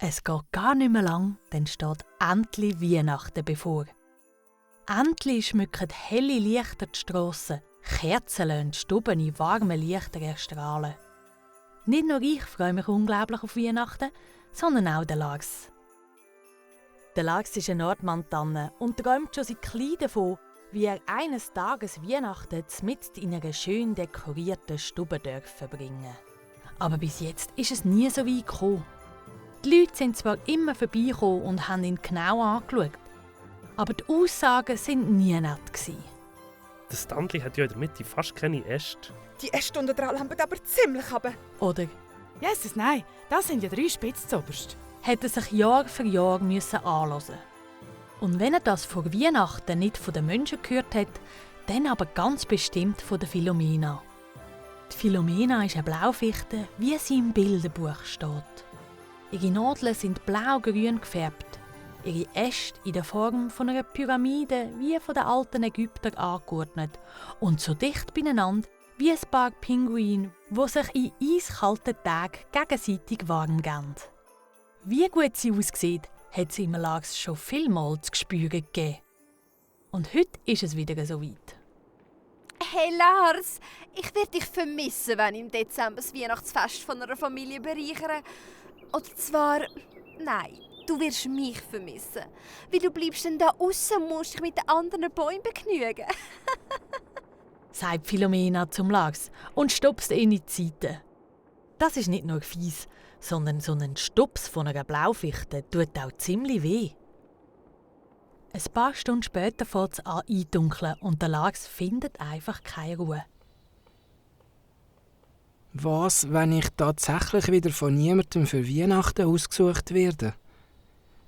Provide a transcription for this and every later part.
Es geht gar nicht mehr lang, dann steht endlich Weihnachten bevor. Endlich schmücken helle Lichter die Strassen, Kerzen lassen die Stuben in warmen Lichtern erstrahlen. Nicht nur ich freue mich unglaublich auf Weihnachten, sondern auch der Lars. Der Lars ist eine Nordmann-Tanne und träumt schon seit klein davon, wie er eines Tages Weihnachten mitten in einer schön dekorierten Stube verbringen. Aber bis jetzt ist es nie so weit gekommen. Die Leute sind zwar immer vorbeigekommen und haben ihn genau angeschaut, aber die Aussagen waren nie nett gewesen. Das Tantli hat ja in der Mitte fast keine Äste. Die Äste unter dran lampen aber ziemlich runter. Oder Jesus, nein, das sind ja 3 Spitzen zuoberst. hat er sich Jahr für Jahr anhören. Und wenn er das vor Weihnachten nicht von den Menschen gehört hat, dann aber ganz bestimmt von der Philomena. Die Philomena ist eine Blaufichte, wie sie im Bilderbuch steht. Ihre Nadeln sind blau-grün gefärbt, ihre Äste in der Form von einer Pyramide wie von den alten Ägyptern angeordnet und so dicht beieinander wie ein paar Pinguine, die sich in eiskalten Tagen gegenseitig warm geben. Wie gut sie aussieht, hat sie im Lars schon vielmals zu spüren gegeben. Und heute ist es wieder so weit. Hey Lars, ich werde dich vermissen, wenn ich im Dezember das Weihnachtsfest von einer Familie bereichere. Oder zwar, nein, du wirst mich vermissen. Weil du bleibst dann da aussen und musst dich mit den anderen Bäumen begnügen. Sagt Philomena zum Lars und stupst ihn in die Seite. Das ist nicht nur fies, sondern so ein Stups von einer Blaufichte tut auch ziemlich weh. Ein paar Stunden später fängt es an eindunkeln und der Lars findet einfach keine Ruhe. Was, wenn ich tatsächlich wieder von niemandem für Weihnachten ausgesucht werde?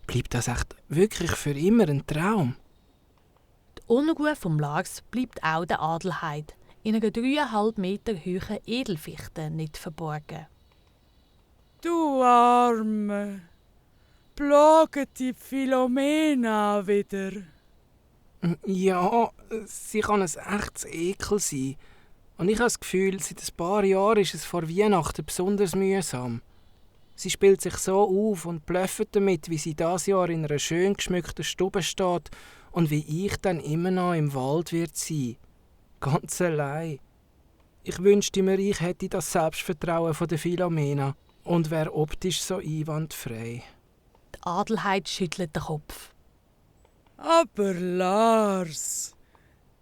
Bleibt das echt wirklich für immer ein Traum? Die Unruhe vom Lars bleibt auch der Adelheid, in einer 3,5 Meter hohen Edelfichte nicht verborgen. Du Arme, plaget die Philomena wieder. Ja, sie kann ein echtes Ekel sein. Und ich habe das Gefühl, seit ein paar Jahren ist es vor Weihnachten besonders mühsam. Sie spielt sich so auf und blöffet damit, wie sie dieses Jahr in einer schön geschmückten Stube steht und wie ich dann immer noch im Wald wird sein. Ganz allein. Ich wünschte mir, ich hätte das Selbstvertrauen von der Philomena und wäre optisch so einwandfrei. Die Adelheid schüttelt den Kopf. Aber Lars,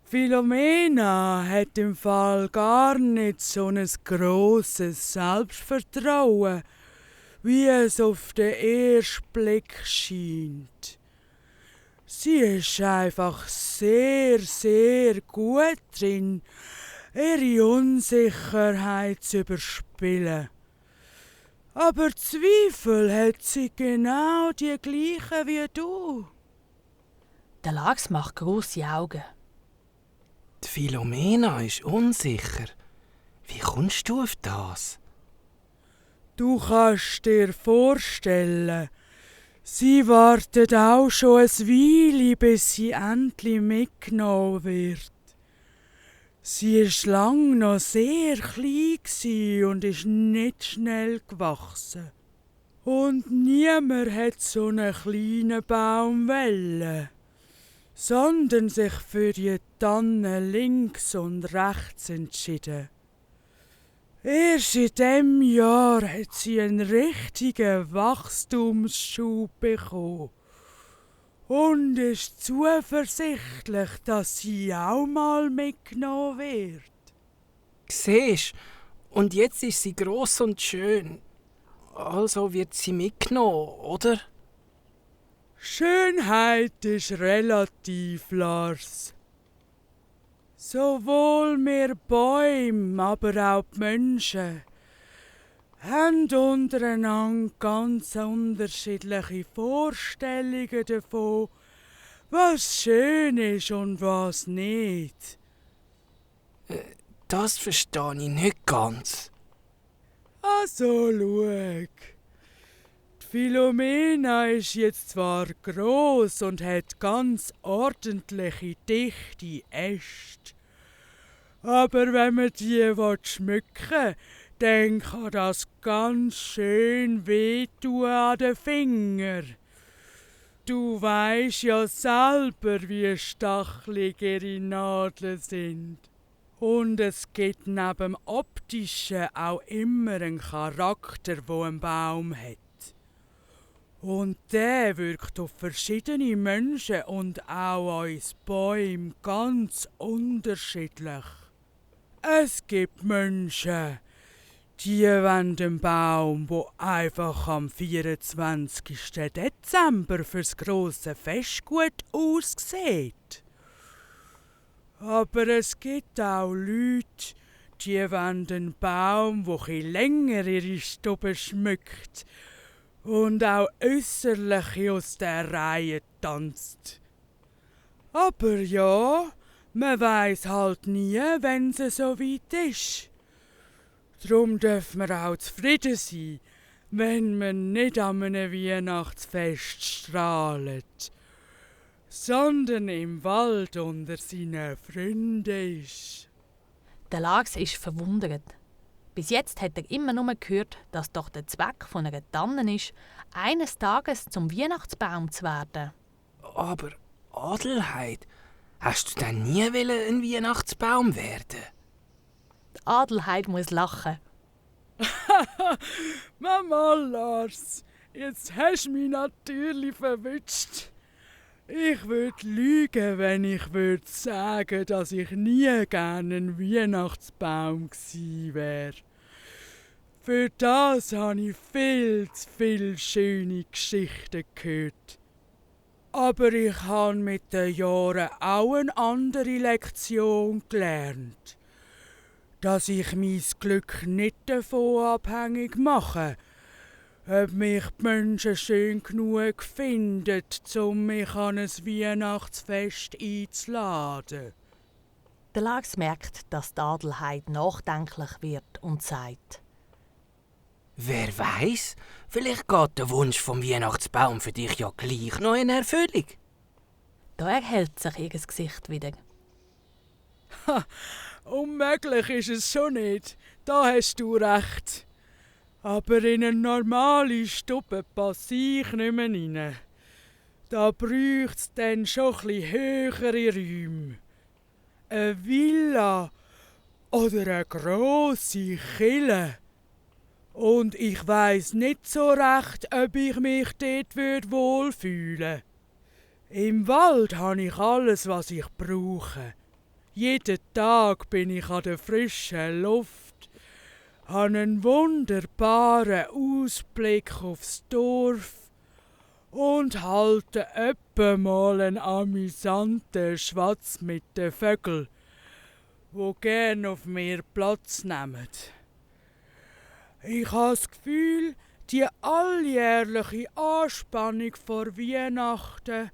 Philomena hat im Fall gar nicht so ein grosses Selbstvertrauen, wie es auf den ersten Blick scheint. Sie ist einfach sehr, sehr gut drin, ihre Unsicherheit zu überspielen. Aber Zweifel hat sie genau die gleichen wie du. Der Lars macht grosse Augen. Die Philomena ist unsicher. Wie kommst du auf das? Du kannst dir vorstellen, sie wartet auch schon ein Weile, bis sie endlich mitgenommen wird. Sie war lang noch sehr klein und ist nicht schnell gewachsen. Und niemand hat so einen kleinen Baum wollen, sondern sich für die Tannen links und rechts entschieden. Erst in diesem Jahr hat sie einen richtigen Wachstumsschub bekommen und ist zuversichtlich, dass sie auch mal mitgenommen wird. Siehst, und jetzt ist sie gross und schön. Also wird sie mitgenommen, oder? Schönheit ist relativ, Lars. Sowohl wir Bäume, aber auch die Menschen haben untereinander ganz unterschiedliche Vorstellungen davon, was schön ist und was nicht. Das verstehe ich nicht ganz. Also schau. Die Philomena ist jetzt zwar gross und hat ganz ordentliche, dichte Äste. Aber wenn man die schmücken will, dann kann das ganz schön wehtun an den Finger. Du weisst ja selber, wie stachelig ihre Nadeln sind. Und es gibt neben dem Optischen auch immer einen Charakter, wo ein Baum hat. Und der wirkt auf verschiedene Menschen und auch uns Bäume ganz unterschiedlich. Es gibt Menschen, die wollen den Baum, der einfach am 24. Dezember fürs grosse Fest gut aussieht. Aber es gibt auch Leute, die wollen den Baum, der etwas länger ihre Stube schmückt und auch äußerlich aus der Reihe tanzt. Aber ja, man weiss halt nie, wenn es so weit ist. Drum dürfen wir auch zufrieden sein, wenn man nicht an einem Weihnachtsfest strahlt, sondern im Wald unter seinen Freunden ist. Der Lars ist verwundert. Bis jetzt hat er immer nur gehört, dass doch der Zweck von einer Tanne ist, eines Tages zum Weihnachtsbaum zu werden. Aber Adelheid, hast du denn nie ein Weihnachtsbaum werden? Die Adelheid muss lachen. Mama Lars, jetzt hast du mich natürlich verwünscht. Ich würde lügen, wenn ich würde sagen, dass ich nie gerne ein Weihnachtsbaum gsi wäre. Für das habe ich viel zu viele schöne Geschichten gehört. Aber ich habe mit den Jahren auch eine andere Lektion gelernt. Dass ich mein Glück nicht davon abhängig mache, ob mich die Menschen schön genug finden, um mich an ein Weihnachtsfest einzuladen. Der Lars merkt, dass die Adelheid nachdenklich wird und sagt: Wer weiß, vielleicht geht der Wunsch vom Weihnachtsbaum für dich ja gleich noch in Erfüllung. Da erhält sich ihr Gesicht wieder. Unmöglich ist es schon nicht, da hast du recht. Aber in eine normale Stube passe ich nicht mehr rein. Da bräuchte es dann schon etwas höhere Räume. Eine Villa oder eine grosse Kille. Und ich weiss nicht so recht, ob ich mich dort wohlfühlen würde. Im Wald habe ich alles, was ich brauche. Jeden Tag bin ich an der frischen Luft, habe einen wunderbaren Ausblick aufs Dorf und halte öppe mal einen amüsanten Schwatz mit den Vögeln, die gern auf mir Platz nehmen. Ich habe das Gefühl, die alljährliche Anspannung vor Weihnachten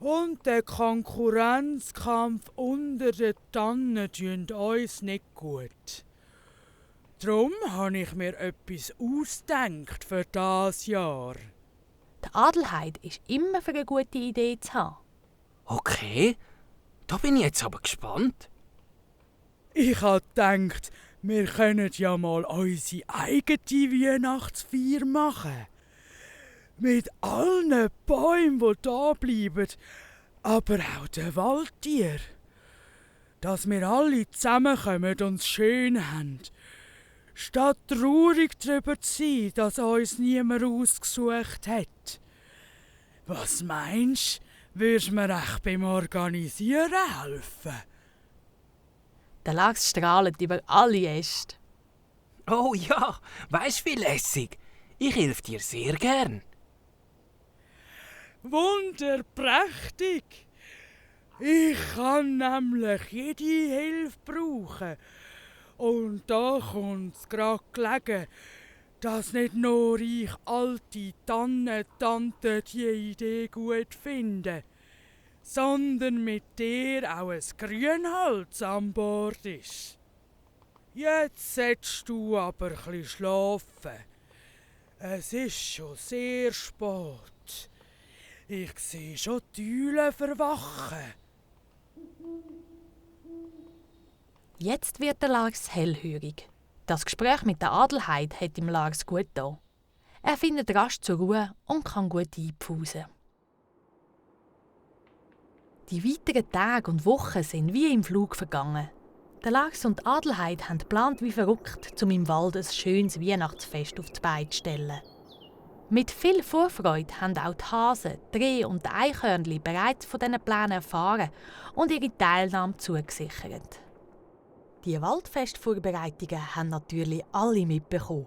und der Konkurrenzkampf unter den Tannen tun uns nicht gut. Darum habe ich mir etwas ausgedacht für das Jahr. Die Adelheid ist immer für eine gute Idee zu haben. Okay, da bin ich jetzt aber gespannt. Ich habe gedacht, wir können ja mal unsere eigene Weihnachtsfeier machen. Mit allen Bäumen, die da bleiben, aber auch den Waldtieren. Dass wir alle zusammenkommen und es schön haben. Statt traurig darüber zu sein, dass uns niemand ausgesucht hat. Was meinst du, würdest du mir echt beim Organisieren helfen? Der Lars strahlt über alle Äste. Oh ja, weisst wie lässig. Ich helfe dir sehr gern. Wunderprächtig! Ich kann nämlich jede Hilfe brauchen. Und da kommt's grad gelegen, dass nicht nur ich alte Tannentanten die Idee gut finde, sondern mit dir auch ein Grünholz an Bord ist. Jetzt solltest du aber ein bisschen schlafen. Es ist schon sehr spät. Ich sehe schon die Eulen verwachen. Jetzt wird der Lars hellhörig. Das Gespräch mit der Adelheid hat ihm Lars gut getan. Er findet rasch zur Ruhe und kann gut einpfusen. Die weiteren Tage und Wochen sind wie im Flug vergangen. Der Lars und Adelheid haben geplant wie verrückt, um im Wald ein schönes Weihnachtsfest auf die Beine zu stellen. Mit viel Vorfreude haben auch die Hasen, die Rehe und die Eichhörnchen bereits von diesen Plänen erfahren und ihre Teilnahme zugesichert. Die Waldfestvorbereitungen haben natürlich alle mitbekommen.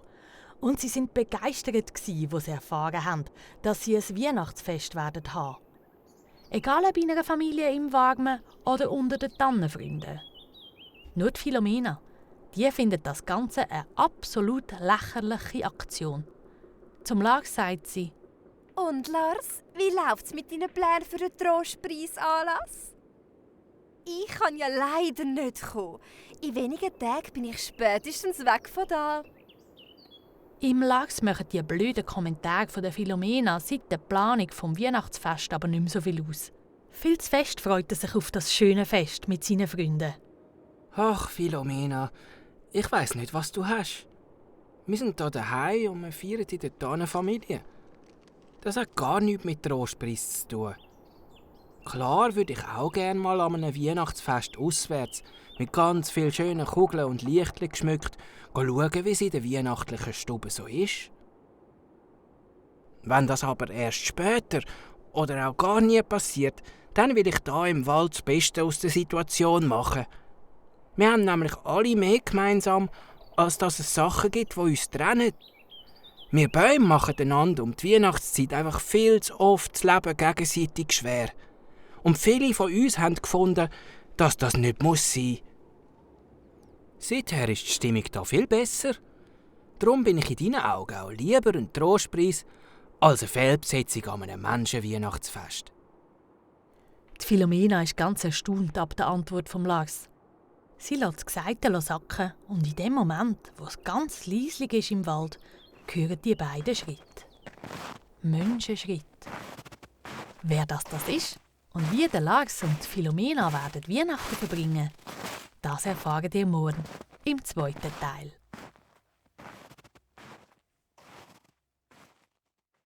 Und sie sind begeistert, als sie erfahren haben, dass sie ein Weihnachtsfest werden haben. Egal ob in einer Familie im Warmen oder unter den Tannenfreunden. Nur die Philomena, die findet das Ganze eine absolut lächerliche Aktion. Zum Lars sagt sie: Und Lars, wie läuft's mit deinen Plänen für den Trostpreisanlass? Ich kann ja leider nicht kommen. In wenigen Tagen bin ich spätestens weg von da. Im Lars machen die blöden Kommentare von der Philomena seit der Planung vom Weihnachtsfest aber nicht mehr so viel aus. Viel zu fest freut er sich auf das schöne Fest mit seinen Freunden. Ach, Philomena, ich weiss nicht, was du hast. Wir sind hier daheim und wir feiern in der Tannenfamilie. Das hat gar nichts mit Trostpreis zu tun. Klar würde ich auch gerne mal an einem Weihnachtsfest auswärts mit ganz vielen schönen Kugeln und Lichtchen geschmückt schauen, wie es in der weihnachtlichen Stube so ist. Wenn das aber erst später oder auch gar nie passiert, dann will ich da im Wald das Beste aus der Situation machen. Wir haben nämlich alle mehr gemeinsam, als dass es Sachen gibt, die uns trennen. Wir Bäume machen einander um die Weihnachtszeit einfach viel zu oft das Leben gegenseitig schwer. Und viele von uns haben gefunden, dass das nicht sein muss. Seither ist die Stimmung da viel besser. Darum bin ich in deinen Augen auch lieber ein Trostpreis als eine Fehlbesetzung an einem Menschenweihnachtsfest. Die Philomena ist ganz erstaunt ab der Antwort vom Lars. Sie lässt das Gesagte sacken und in dem Moment, wo es ganz leislich ist im Wald, hören die beiden Schritte. Menschenschritt. Wer das ist und wie der Lars und die Philomena werden Weihnachten verbringen, das erfahren ihr morgen im zweiten Teil.